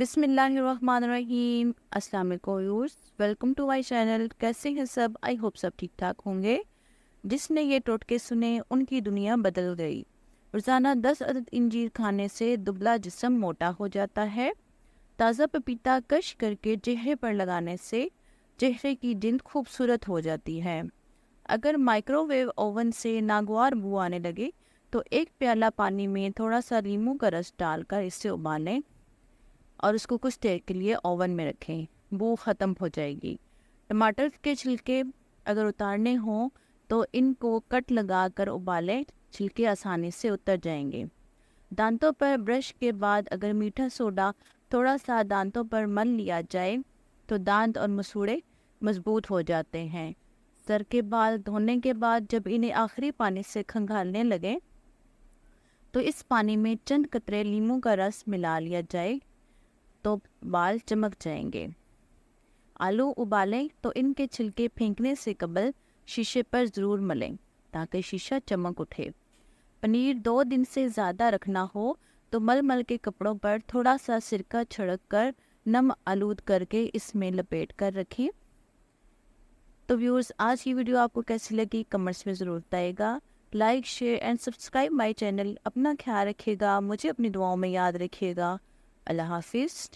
بسم اللہ الرحمن الرحیم۔ السلام علیکم viewers, welcome to my channel. کیسے ہیں سب؟ آئی ہوپ سب ٹھیک ٹھاک ہوں گے۔ جس نے یہ ٹوٹکے سنے ان کی دنیا بدل گئی۔ روزانہ 10 عدد انجیر کھانے سے دبلا جسم موٹا ہو جاتا ہے۔ تازہ پپیتا کش کر کے چہرے پر لگانے سے چہرے کی جلد خوبصورت ہو جاتی ہے۔ اگر مائکرو ویو اوون سے ناگوار بو آنے لگے تو ایک پیالہ پانی میں تھوڑا سا لیموں کا رس ڈال کر اسے ابالیں اور اس کو کچھ دیر کے لیے اوون میں رکھیں، بو ختم ہو جائے گی۔ ٹماٹر کے چھلکے اگر اتارنے ہوں تو ان کو کٹ لگا کر ابالیں، چھلکے آسانی سے اتر جائیں گے۔ دانتوں پر برش کے بعد اگر میٹھا سوڈا تھوڑا سا دانتوں پر مل لیا جائے تو دانت اور مسوڑے مضبوط ہو جاتے ہیں۔ سر کے بال دھونے کے بعد جب انہیں آخری پانی سے کھنگالنے لگے تو اس پانی میں چند قطرے لیموں کا رس ملا لیا جائے تو بال چمک جائیں گے۔ آلو ابالیں تو ان کے چھلکے پھینکنے سے قبل شیشے پر ضرور ملیں تاکہ شیشہ چمک اٹھے۔ پنیر 2 دن سے زیادہ رکھنا ہو تو مل مل کے کپڑوں پر تھوڑا سا سرکہ چھڑک کر نم آلود کر کے اس میں لپیٹ کر رکھیں۔ تو ویورز، آج کی ویڈیو آپ کو کیسی لگی کمنٹس میں ضرور بتائیے گا۔ Like, share and subscribe my channel. اپنا خیال رکھیے گا، مجھے اپنی دعاؤں میں یاد رکھیے گا۔ اللہ حافظ۔